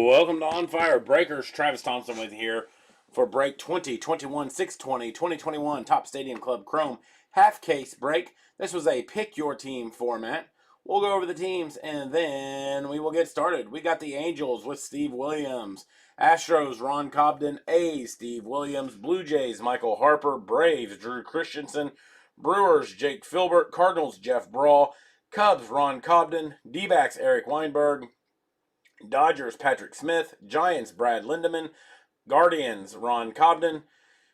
Welcome to On Fire Breakers. Travis Thompson with you here for break 2021 620 2021 Top Stadium Club Chrome half case break. This was a pick your team format. We'll go over the teams and then we will get started. We got the Angels with Steve Williams, Astros Ron Cobden, A's Steve Williams, Blue Jays Michael Harper, Braves Drew Christensen, Brewers Jake Filbert, Cardinals Jeff Brawl, Cubs Ron Cobden, D-backs Eric Weinberg, Dodgers Patrick Smith, Giants Brad Lindeman, Guardians Ron Cobden,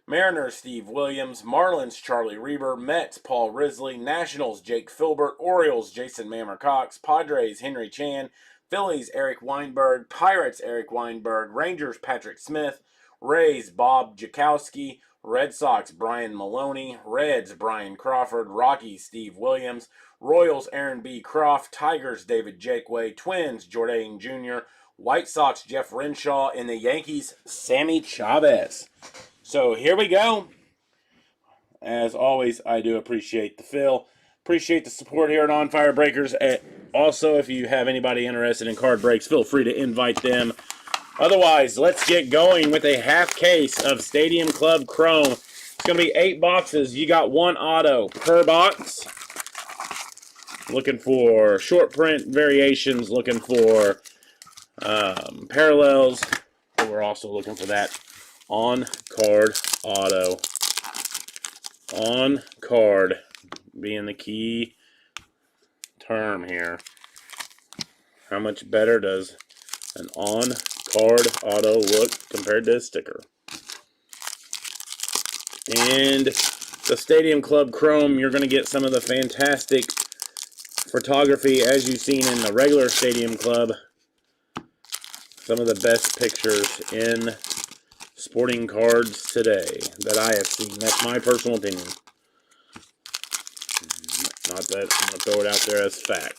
Mariners Steve Williams, Marlins Charlie Reber, Mets Paul Risley, Nationals Jake Filbert, Orioles Jason Mammer Cox, Padres Henry Chan, Phillies Eric Weinberg, Pirates Eric Weinberg, Rangers Patrick Smith, Rays Bob Jakowski, Red Sox Brian Maloney, Reds Brian Crawford, Rockies Steve Williams, Royals Aaron B. Croft, Tigers David Jakeway, Twins Jordan Jr., White Sox Jeff Renshaw, and the Yankees Sammy Chavez. So here we go. As always, I do appreciate the fill. Appreciate the support here at On Fire Breakers. Also, if you have anybody interested in card breaks, feel free to invite them. Otherwise, let's get going with a half case of Stadium Club Chrome. It's going to be 8 boxes. You got 1 auto per box. Looking for short print variations, looking for parallels. But we're also looking for that on-card auto. On-card being the key term here. How much better does an on-card auto look compared to a sticker? And the Stadium Club Chrome, you're going to get some of the fantastic photography as you've seen in the regular Stadium Club. Some of the best pictures in sporting cards today that I have seen. That's my personal opinion. Not that I'm going to throw it out there as fact.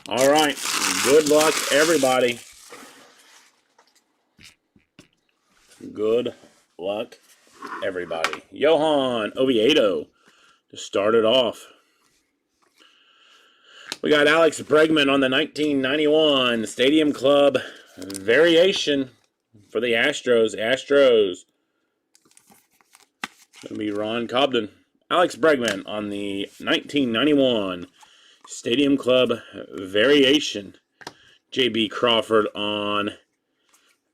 All right. Good luck, everybody. Good luck, everybody. Johan Oviedo to start it off. We got Alex Bregman on the 1991 Stadium Club variation for the Astros. Astros. Going to be Ron Cobden. Alex Bregman on the 1991 Stadium Club variation. J.B. Crawford on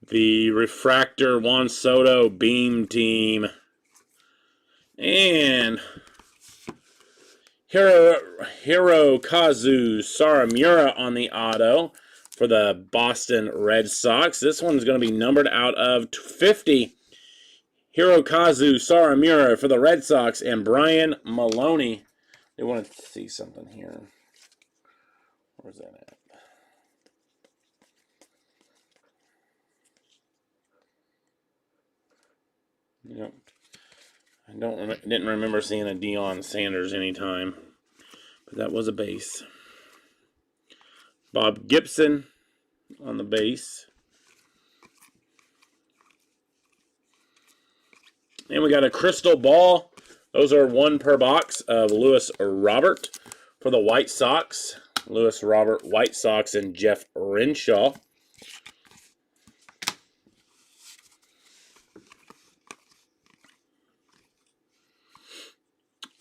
the Refractor Juan Soto Beam Team. And Hirokazu Saramura on the auto for the Boston Red Sox. This one's going to be numbered out of 50. Hirokazu Saramura for the Red Sox and Brian Maloney. They want to see something here. Where's that at? Yep. Didn't remember seeing a Deion Sanders anytime, but that was a base. Bob Gibson on the base. And we got a crystal ball. Those are 1 per box of Luis Robert for the White Sox. Luis Robert, White Sox, and Jeff Renshaw.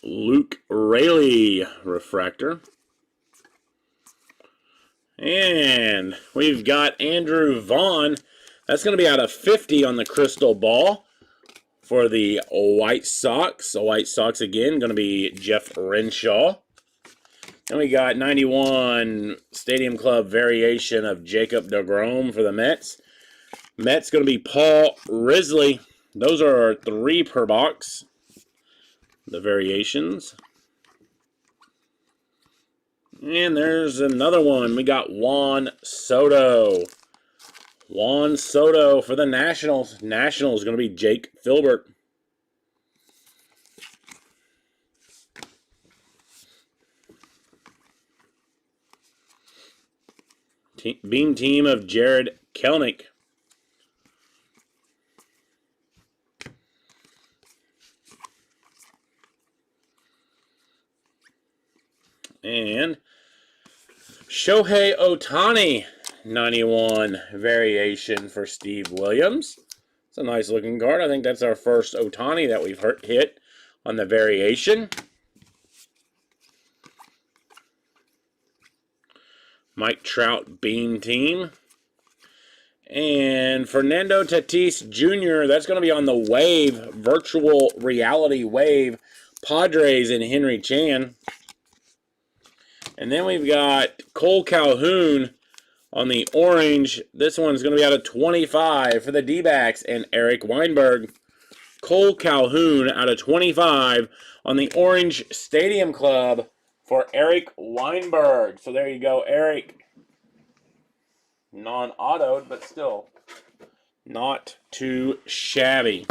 Luke Raley refractor. And we've got Andrew Vaughn. That's going to be out of 50 on the crystal ball for the White Sox. The White Sox again, going to be Jeff Renshaw. And we got 91 Stadium Club variation of Jacob deGrom for the Mets. Mets going to be Paul Risley. Those are 3 per box. The variations. And there's another one. We got Juan Soto. Juan Soto for the Nationals. Nationals going to be Jake Filbert. Beam team of Jared Kelnick. And Shohei Ohtani, 91 variation for Steve Williams. It's a nice looking card. I think that's our first Ohtani that we've hit on the variation. Mike Trout Beam Team. And Fernando Tatis Jr., that's going to be on the Wave, Virtual Reality Wave, Padres and Henry Chan. And then we've got Cole Calhoun on the orange. This one's going to be out of 25 for the D-backs and Eric Weinberg. Cole Calhoun out of 25 on the orange Stadium Club for Eric Weinberg. So there you go, Eric. Non-autoed, but still not too shabby.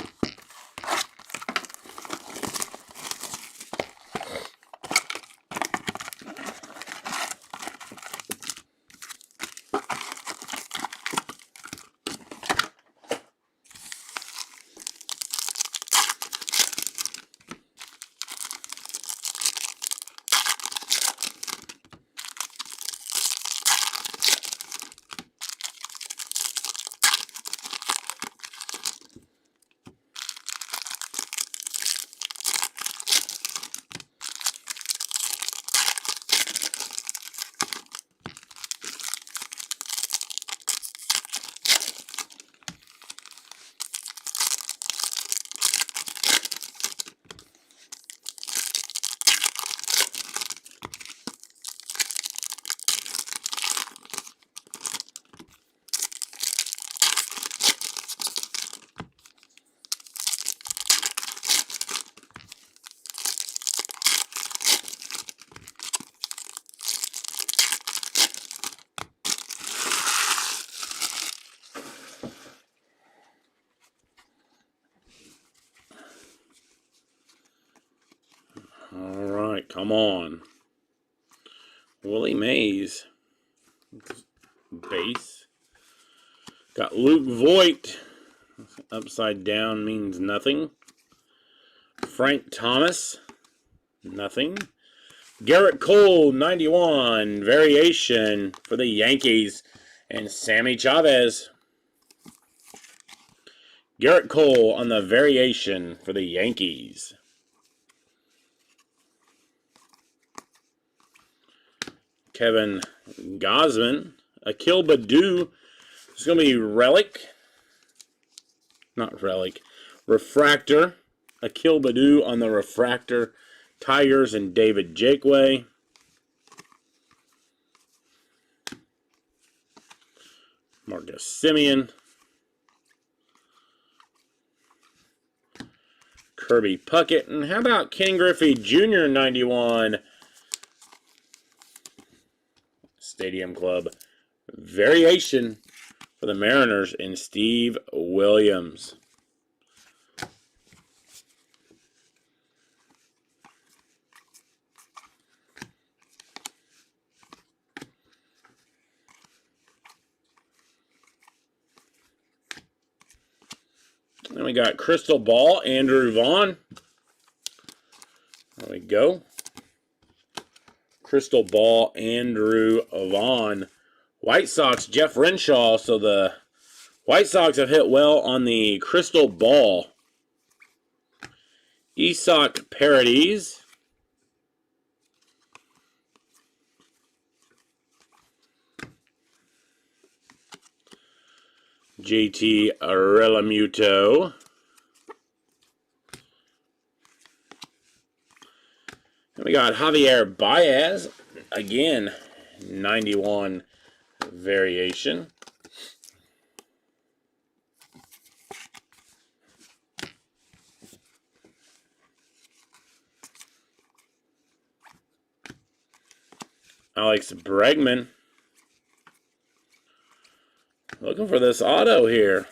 Come on. Willie Mays. Base. Got Luke Voigt. Upside down means nothing. Frank Thomas. Nothing. Garrett Cole, 91. Variation for the Yankees. And Sammy Chavez. Garrett Cole on the variation for the Yankees. Kevin Gausman. Akil Baddoo. It's going to be relic. Not relic. Refractor. Akil Baddoo on the refractor. Tigers and David Jakeway. Marcus Semien. Kirby Puckett. And how about Ken Griffey Jr. 91? Stadium Club variation for the Mariners in Steve Williams. Then we got Crystal Ball, Andrew Vaughn. There we go. Crystal Ball, Andrew Vaughn. White Sox, Jeff Renshaw. So the White Sox have hit well on the Crystal Ball. Isak Paredes. JT Realmuto. And we got Javier Baez. Again, 91 variation. Alex Bregman. Looking for this auto here.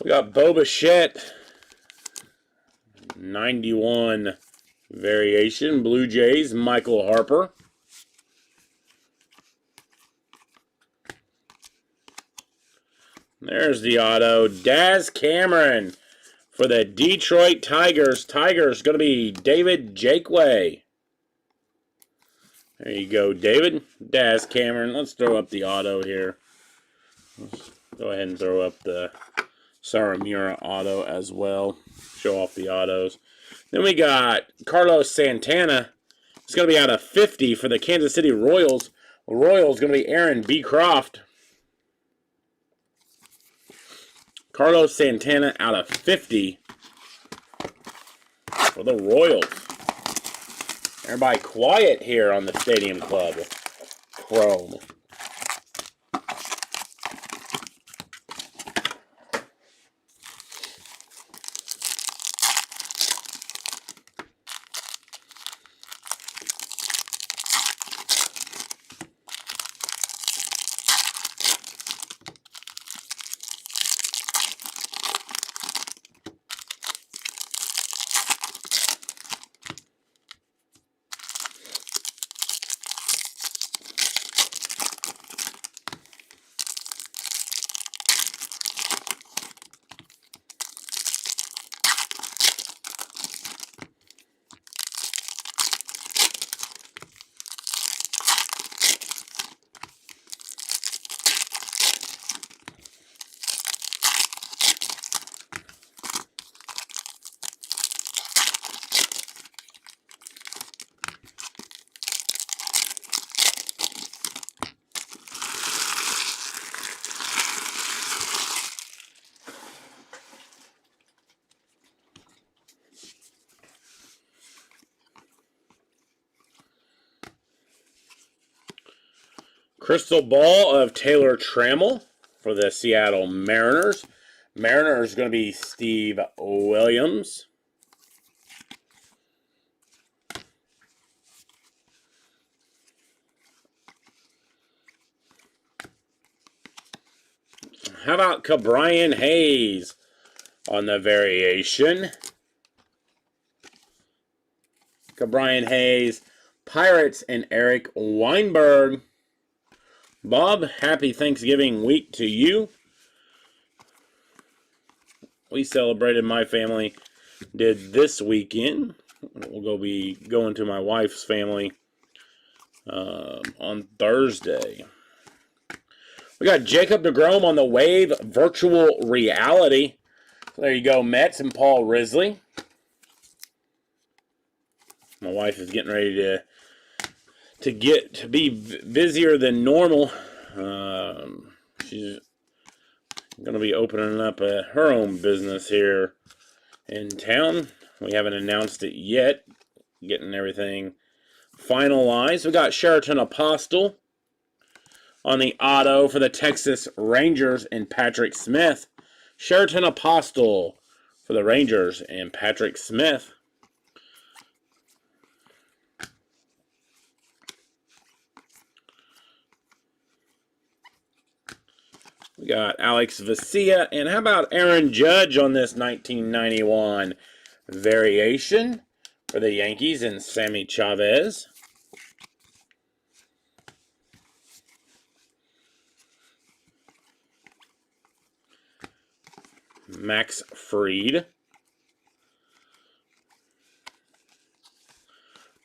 We got Bo Bichette. 91 variation. Blue Jays, Michael Harper. There's the auto. Daz Cameron for the Detroit Tigers. Tigers going to be David Jakeway. There you go, David. Daz Cameron. Let's throw up the auto here. Let's go ahead and throw up the Saramura auto as well. Show off the autos. Then we got Carlos Santana. It's going to be out of 50 for the Kansas City Royals. Royals going to be Aaron B. Croft. Carlos Santana out of 50 for the Royals. Everybody quiet here on the Stadium Club. Chrome. Crystal Ball of Taylor Trammell for the Seattle Mariners. Mariners going to be Steve Williams. How about Ke'Bryan Hayes on the variation? Ke'Bryan Hayes, Pirates, and Eric Weinberg. Bob, happy Thanksgiving week to you. We celebrated, my family did this weekend. We'll be going to my wife's family on Thursday. We got Jacob deGrom on the Wave Virtual Reality. There you go, Mets and Paul Risley. My wife is getting ready to be busier than normal. She's going to be opening up her own business here in town. We haven't announced it yet. Getting everything finalized. We got Sheraton Apostle on the auto for the Texas Rangers and Patrick Smith. Sheraton Apostle for the Rangers and Patrick Smith. We got Alex Vesia. And how about Aaron Judge on this 1991 variation for the Yankees and Sammy Chavez. Max Fried.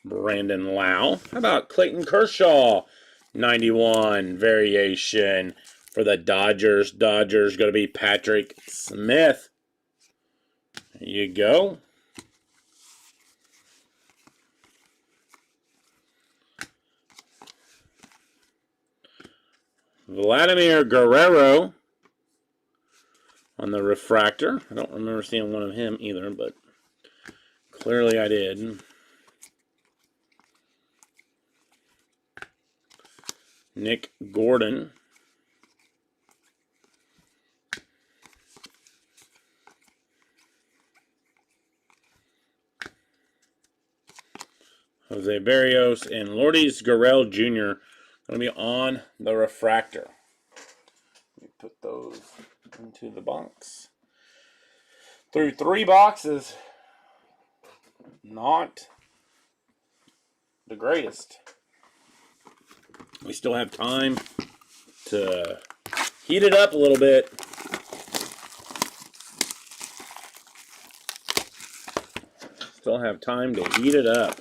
Brandon Lau. How about Clayton Kershaw? 91 variation for the Dodgers. Dodgers going to be Patrick Smith. There you go. Vladimir Guerrero on the refractor. I don't remember seeing one of him either, but clearly I did. Nick Gordon. Jose Barrios and Lourdes Gurriel Jr. going to be on the refractor. Let me put those into the box. Through 3 boxes. Not the greatest. We still have time to heat it up a little bit. Still have time to heat it up.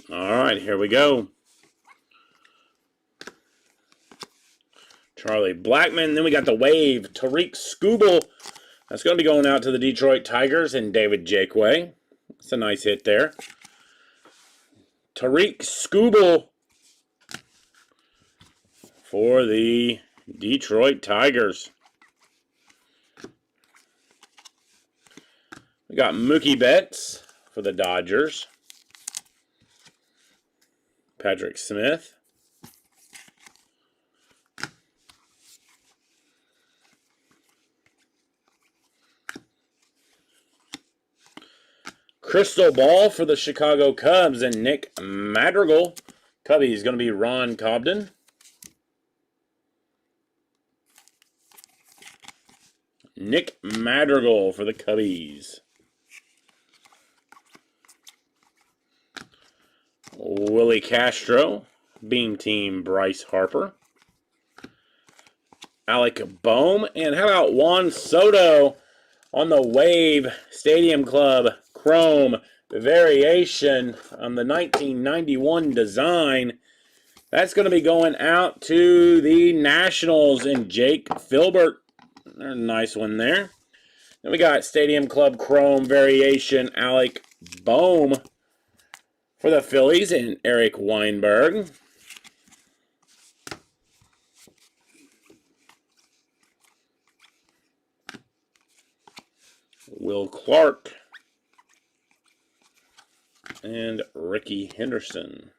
All right, here we go. Charlie Blackmon. Then we got the Wave. Tariq Skubal. That's going to be going out to the Detroit Tigers and David Jakeway. That's a nice hit there. Tariq Skubal for the Detroit Tigers. We got Mookie Betts for the Dodgers. Patrick Smith. Crystal Ball for the Chicago Cubs and Nick Madrigal. Cubby is going to be Ron Cobden. Nick Madrigal for the Cubbies. Willie Castro, Beam Team Bryce Harper, Alec Boehm, and how about Juan Soto on the Wave Stadium Club Chrome variation on the 1991 design. That's going to be going out to the Nationals and Jake Filbert. There's a nice one there. Then we got Stadium Club Chrome variation Alec Boehm for the Phillies and Eric Weinberg. Will Clark and Ricky Henderson.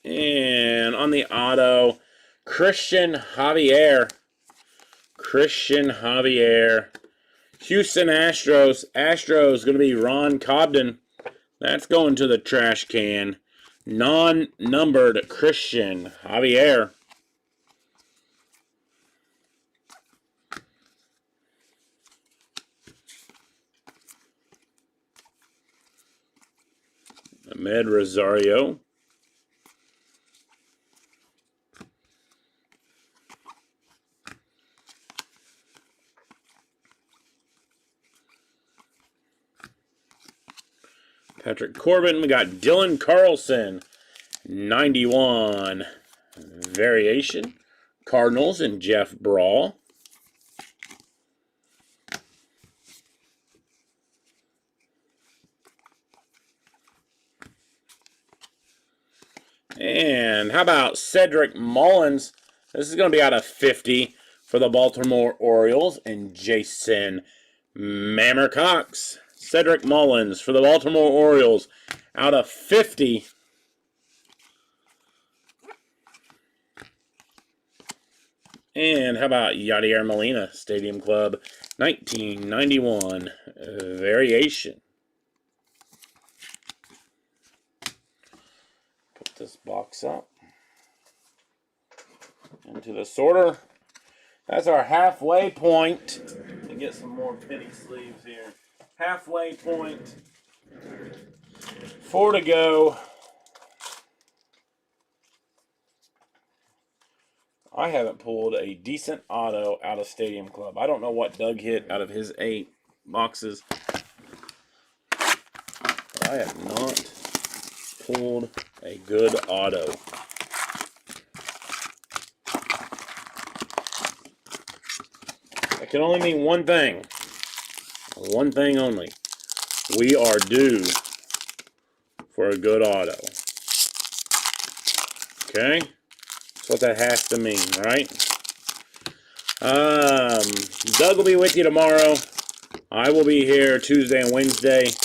And on the auto, Christian Javier. Houston Astros. Astros going to be Ron Cobden. That's going to the trash can. Non-numbered Christian Javier. Ahmed Rosario. Patrick Corbin. We got Dylan Carlson. 91 variation. Cardinals and Jeff Brawl. And how about Cedric Mullins? This is going to be out of 50 for the Baltimore Orioles and Jason Mammer Cox. Cedric Mullins for the Baltimore Orioles out of 50. And how about Yadier Molina, Stadium Club 1991 variation. Put this box up into the sorter. That's our halfway point. Let me get some more penny sleeves here. Halfway point. 4 to go. I haven't pulled a decent auto out of Stadium Club. I don't know what Doug hit out of his 8 boxes. I have not pulled a good auto. That can only mean one thing. One thing only. We are due for a good auto. Okay? That's what that has to mean, right? Doug will be with you tomorrow. I will be here Tuesday and Wednesday. As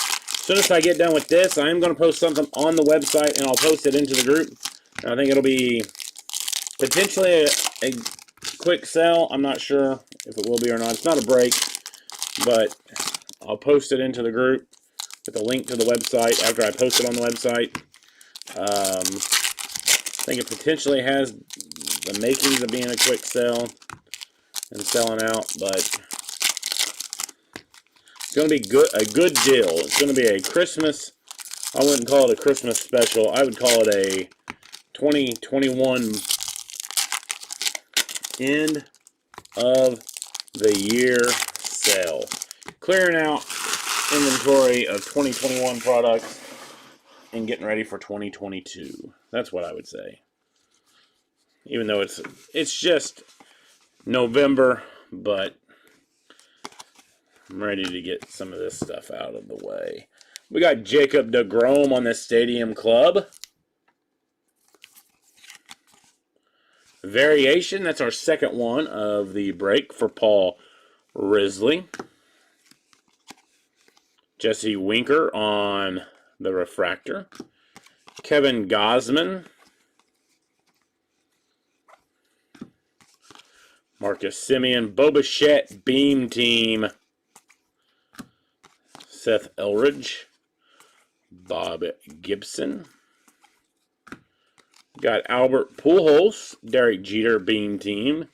soon as I get done with this, I am going to post something on the website, and I'll post it into the group. And I think it'll be potentially a quick sell. I'm not sure if it will be or not. It's not a break, but I'll post it into the group with a link to the website after I post it on the website. I think it potentially has the makings of being a quick sell and selling out, but it's going to be a good deal. It's going to be a Christmas, I wouldn't call it a Christmas special. I would call it a 2021 end of the year sale. Clearing out inventory of 2021 products and getting ready for 2022. That's what I would say. Even though it's just November, but I'm ready to get some of this stuff out of the way. We got Jacob deGrom on the Stadium Club variation. That's our second one of the break for Paul Risley. Jesse Winker on the refractor. Kevin Gausman. Marcus Semien. Bo Bichette Beam Team. Seth Elridge. Bob Gibson. Got Albert Pujols. Derek Jeter Beam Team.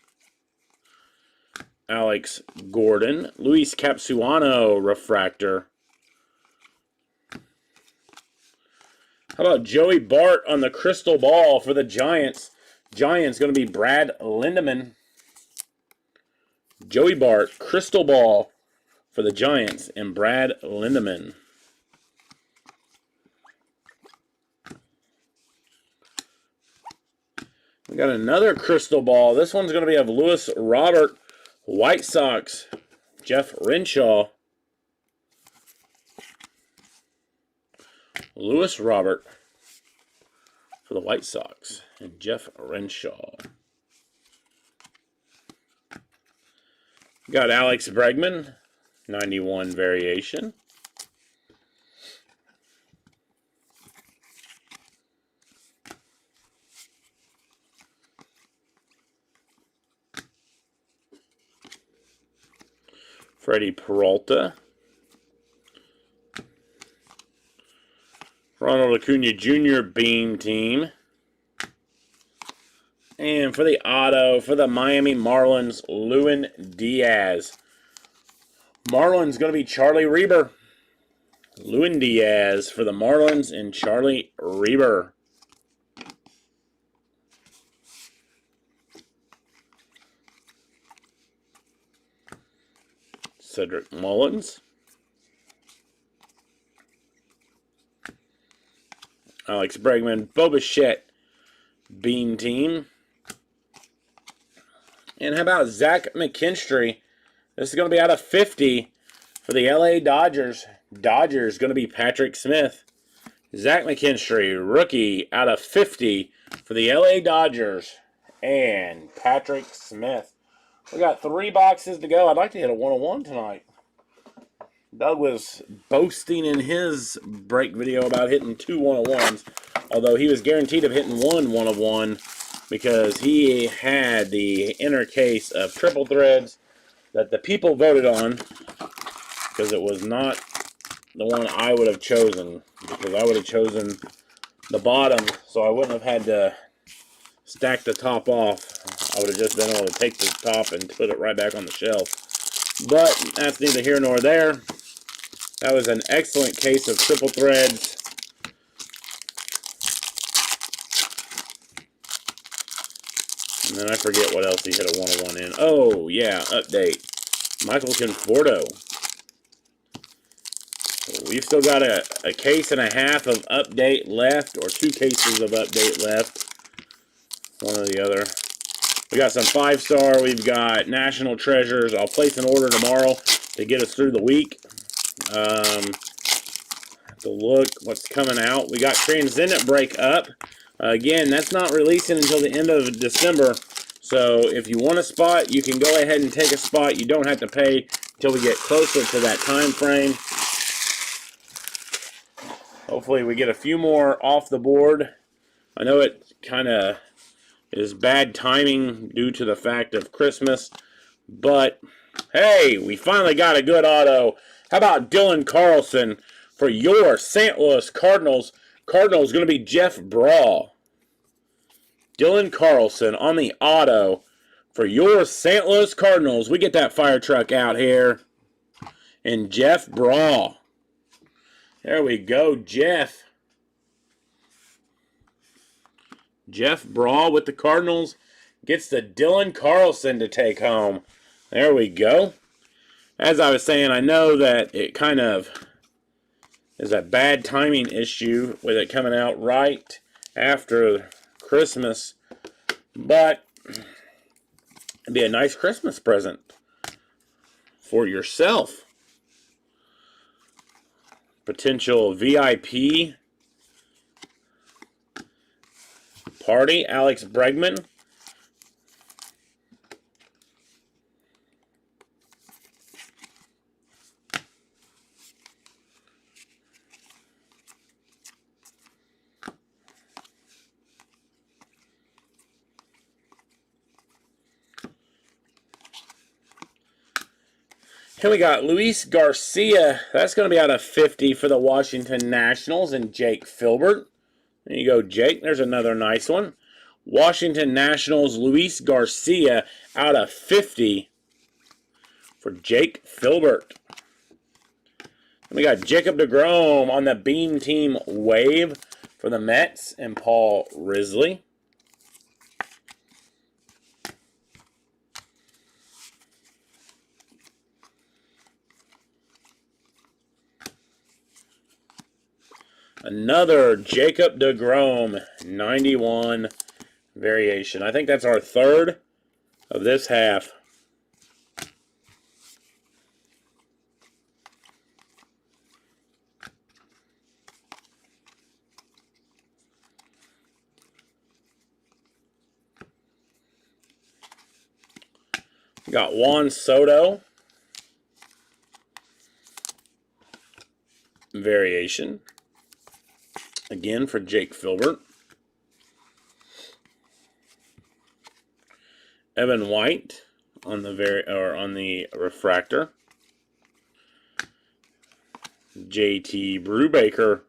Alex Gordon. Luis Capsuano refractor. How about Joey Bart on the crystal ball for the Giants? Giants going to be Brad Lindeman. Joey Bart, crystal ball for the Giants, and Brad Lindeman. We got another crystal ball. This one's going to be of Lewis Robert, White Sox, Jeff Renshaw. Lewis Robert for the White Sox, and Jeff Renshaw. Got Alex Bregman, 91 variation. Freddie Peralta. Ronald Acuna Jr. Beam team. And for the auto, for the Miami Marlins, Lewin Diaz. Marlins going to be Charlie Reber. Lewin Diaz for the Marlins and Charlie Reber. Cedric Mullins. Alex Bregman, Bo Bichette Beam team. And how about Zach McKinstry? This is going to be out of 50 for the LA Dodgers. Dodgers going to be Patrick Smith. Zach McKinstry, rookie, out of 50 for the LA Dodgers. And Patrick Smith. We got 3 boxes to go. I'd like to hit a 101 tonight. Doug was boasting in his break video about hitting 2 101s, although he was guaranteed of hitting 1 101 because he had the inner case of triple threads that the people voted on, because it was not the one I would have chosen, because I would have chosen the bottom, so I wouldn't have had to stack the top off. I would have just been able to take the top and put it right back on the shelf. But that's neither here nor there. That was an excellent case of triple threads. And then I forget what else he hit a 101 in. Oh, yeah, update. Michael Conforto. We've still got a case and a half of update left, or 2 cases of update left. One or the other. We got some 5-star. We've got National Treasures. I'll place an order tomorrow to get us through the week. Have to look what's coming out. We got Transcendent Break up. Again, that's not releasing until the end of December. So if you want a spot, you can go ahead and take a spot. You don't have to pay until we get closer to that time frame. Hopefully we get a few more off the board. I know it kind of is bad timing due to the fact of Christmas, but hey, we finally got a good auto. How about Dylan Carlson for your St. Louis Cardinals? Cardinals going to be Jeff Brawl. Dylan Carlson on the auto for your St. Louis Cardinals. We get that fire truck out here. And Jeff Brawl. There we go, Jeff. Jeff Brawl with the Cardinals gets the Dylan Carlson to take home. There we go. As I was saying, I know that it kind of is a bad timing issue with it coming out right after Christmas, but it'd be a nice Christmas present for yourself. Potential VIP party, Alex Bregman. Here we got Luis Garcia. That's going to be out of 50 for the Washington Nationals, and Jake Filbert. There you go, Jake. There's another nice one. Washington Nationals, Luis Garcia out of 50 for Jake Filbert. We got Jacob deGrom on the Beam Team Wave for the Mets and Paul Risley. Another Jacob deGrom 91 variation. I think that's our third of this half. Got Juan Soto variation. Again for Jake Filbert. Evan White on the refractor. JT Brubaker.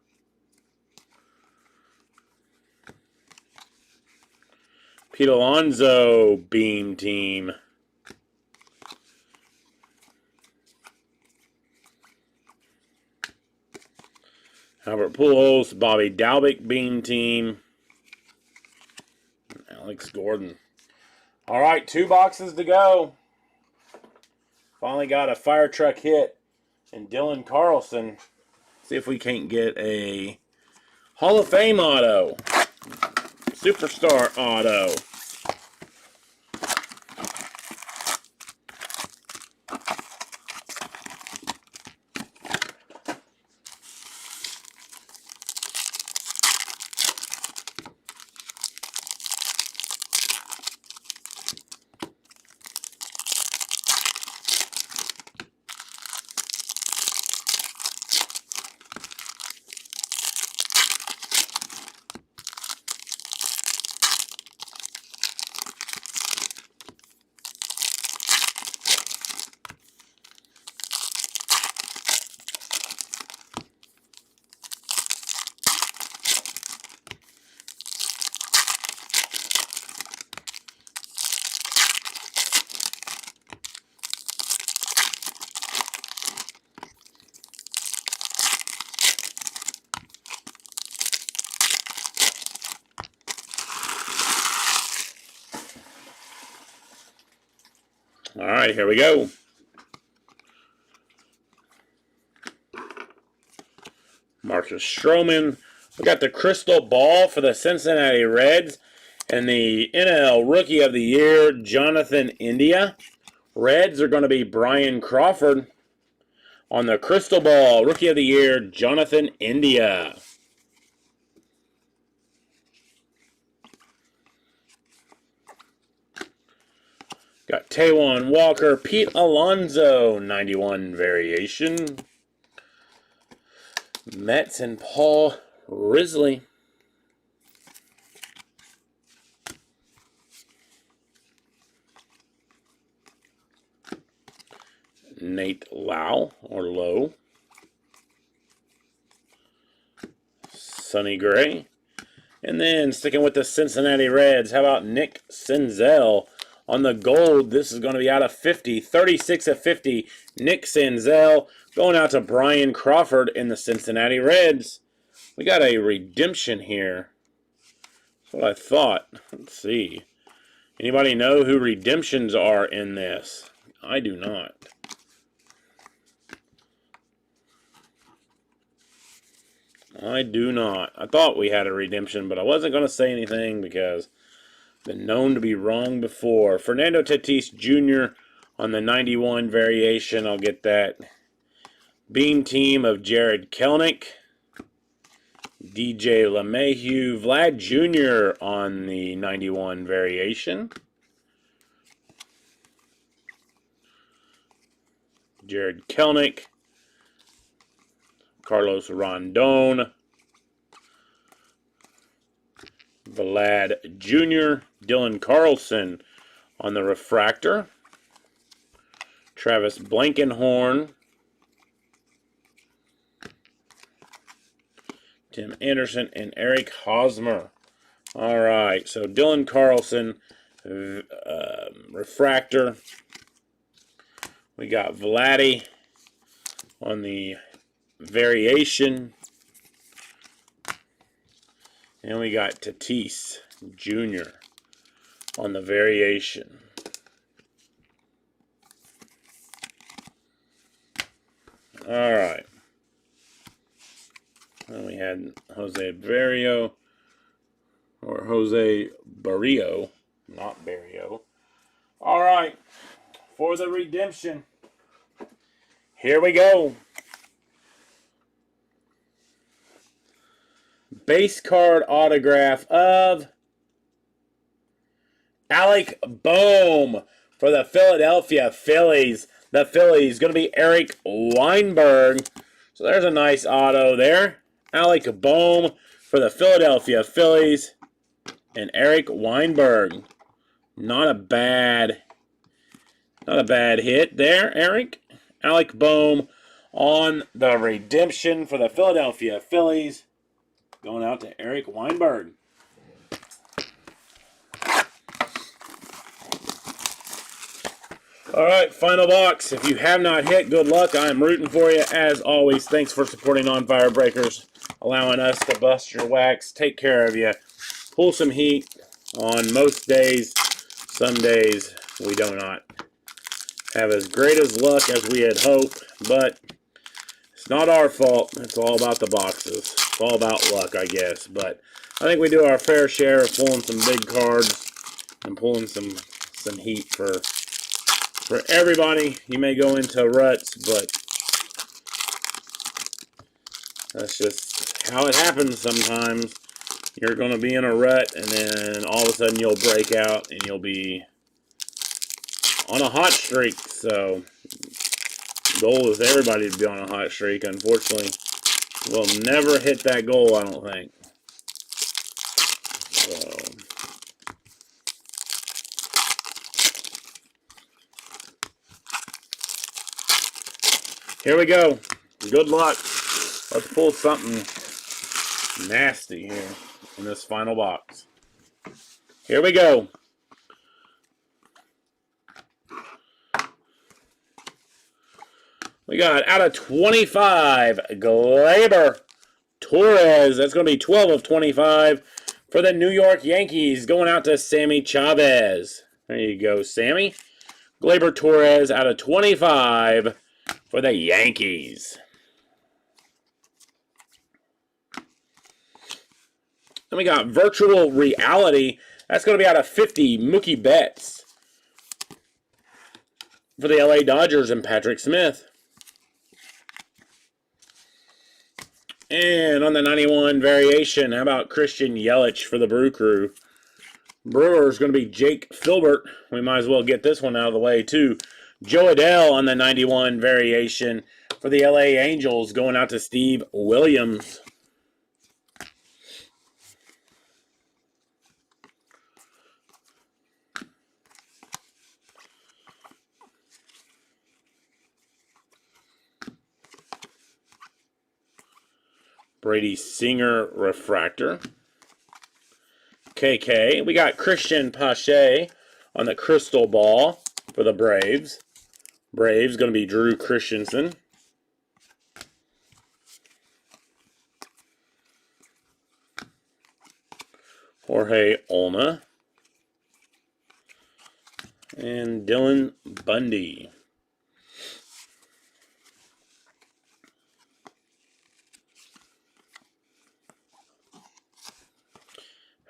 Pete Alonso Beam Team. Albert Pujols, Bobby Dalbec Beam Team. Alex Gordon. All right, 2 boxes to go. Finally got a fire truck hit in Dylan Carlson. See if we can't get a Hall of Fame auto. Superstar auto. All right, here we go. Marcus Stroman. We got the crystal ball for the Cincinnati Reds and the NL Rookie of the Year, Jonathan India. Reds are going to be Brian Crawford. On the crystal ball, Rookie of the Year, Jonathan India. Got Taijuan Walker, Pete Alonso, 91 variation. Mets and Paul Risley. Nate Lowe, or Lowe. Sonny Gray. And then sticking with the Cincinnati Reds, how about Nick Senzel? On the gold, this is going to be out of 50. 36 of 50. Nick Senzel going out to Brian Crawford in the Cincinnati Reds. We got a redemption here. That's what I thought. Let's see. Anybody know who redemptions are in this? I do not. I do not. I thought we had a redemption, but I wasn't going to say anything because been known to be wrong before. Fernando Tatis Jr. on the 91 variation. I'll get that. Beam Team of Jared Kelenic. DJ LeMahieu. Vlad Jr. on the 91 variation. Jared Kelenic. Carlos Rondon. Vlad Jr., Dylan Carlson on the refractor. Travis Blankenhorn. Tim Anderson and Eric Hosmer. All right, so Dylan Carlson, refractor. We got Vladdy on the variation. And we got Tatis Jr. on the variation. All right. And we had Jose Barrio, or Jose Barrio, not Barrio. All right. For the redemption, here we go. Base card autograph of Alec Bohm for the Philadelphia Phillies. The Phillies going to be Eric Weinberg. So there's a nice auto there. Alec Bohm for the Philadelphia Phillies and Eric Weinberg. Not a bad hit there, Eric. Alec Bohm on the redemption for the Philadelphia Phillies. Going out to Eric Weinberg. All right, final box. If you have not hit, good luck. I am rooting for you. As always, thanks for supporting On Fire Breakers, allowing us to bust your wax, take care of you, pull some heat on most days. Some days we do not have as great as luck as we had hoped, but it's not our fault. It's all about the boxes. It's all about luck, I guess. But I think we do our fair share of pulling some big cards and pulling some heat for everybody. You may go into ruts, but that's just how it happens sometimes. You're going to be in a rut, and then all of a sudden you'll break out, and you'll be on a hot streak. So the goal is everybody to be on a hot streak. Unfortunately, we'll never hit that goal, I don't think. So here we go. Good luck. Let's pull something nasty here in this final box. Here we go. We got out of 25, Gleyber Torres. That's going to be 12 of 25 for the New York Yankees. Going out to Sammy Chavez. There you go, Sammy. Gleyber Torres out of 25 for the Yankees. Then we got Virtual Reality. That's going to be out of 50, Mookie Betts for the LA Dodgers and Patrick Smith. And on the 91 variation, how about Christian Yelich for the Brew Crew? Brewers going to be Jake Filbert. We might as well get this one out of the way, too. Joe Adell on the 91 variation for the LA Angels, going out to Steve Williams. Brady Singer refractor. KK. We got Christian Pache on the crystal ball for the Braves. Braves going to be Drew Christensen. Jorge Olna. And Dylan Bundy.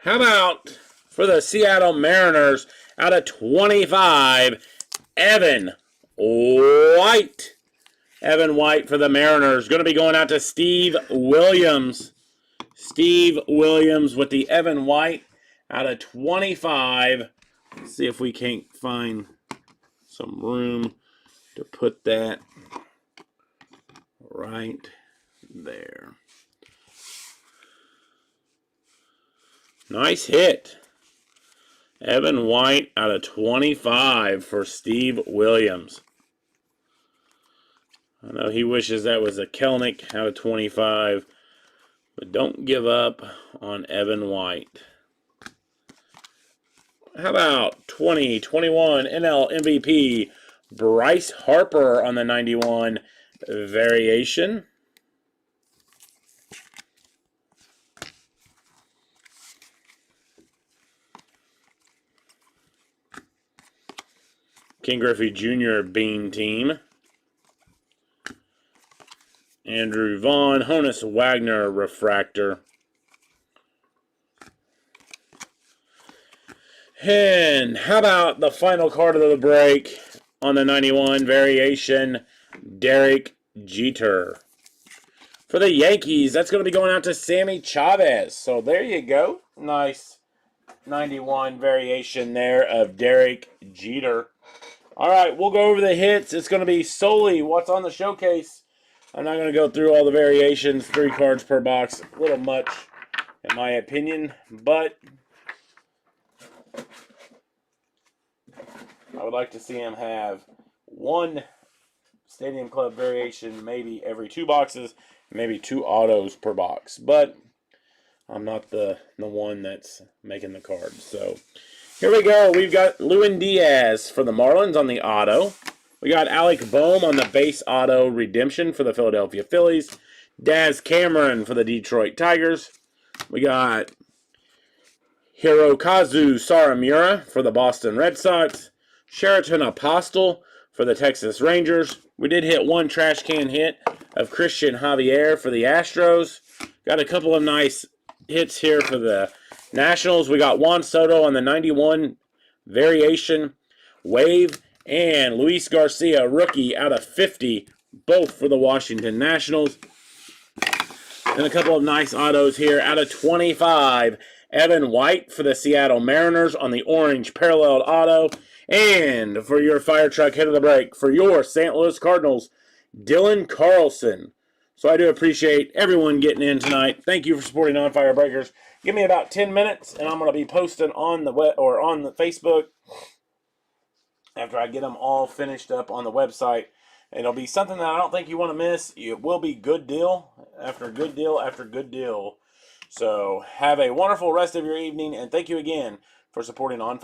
How about for the Seattle Mariners, out of 25, Evan White. Evan White for the Mariners. Going to be going out to Steve Williams. Steve Williams with the Evan White out of 25. Let's see if we can't find some room to put that right there. Nice hit. Evan White out of 25 for Steve Williams. I know he wishes that was a Kelnick out of 25, but don't give up on Evan White. How about 2021 NL MVP Bryce Harper on the 91 variation. King Griffey Jr. Bean Team. Andrew Vaughn, Honus Wagner Refractor. And how about the final card of the break on the 91 variation, Derek Jeter. For the Yankees, that's going to be going out to Sammy Chavez. So there you go. Nice 91 variation there of Derek Jeter. All right, we'll go over the hits. It's going to be solely what's on the showcase. I'm not going to go through all the variations. 3 cards per box. A little much, in my opinion. But I would like to see him have 1 Stadium Club variation maybe every 2 boxes. Maybe 2 autos per box. But I'm not the one that's making the cards. So here we go. We've got Lewin Diaz for the Marlins on the auto. We got Alec Bohm on the base auto redemption for the Philadelphia Phillies. Daz Cameron for the Detroit Tigers. We got Hirokazu Saramura for the Boston Red Sox. Sheraton Apostle for the Texas Rangers. We did hit 1 trash can hit of Christian Javier for the Astros. Got a couple of nice hits here for the Nationals. We got Juan Soto on the 91 variation wave, and Luis Garcia, rookie, out of 50, both for the Washington Nationals. And a couple of nice autos here out of 25. Evan White for the Seattle Mariners on the orange paralleled auto. And for your fire truck hit of the break, for your St. Louis Cardinals, Dylan Carlson. So I do appreciate everyone getting in tonight. Thank you for supporting On Fire Breakers. Give me about 10 minutes, and I'm going to be posting on the web or on the Facebook after I get them all finished up on the website. It'll be something that I don't think you want to miss. It will be good deal after good deal after good deal. So have a wonderful rest of your evening, and thank you again for supporting On Fire.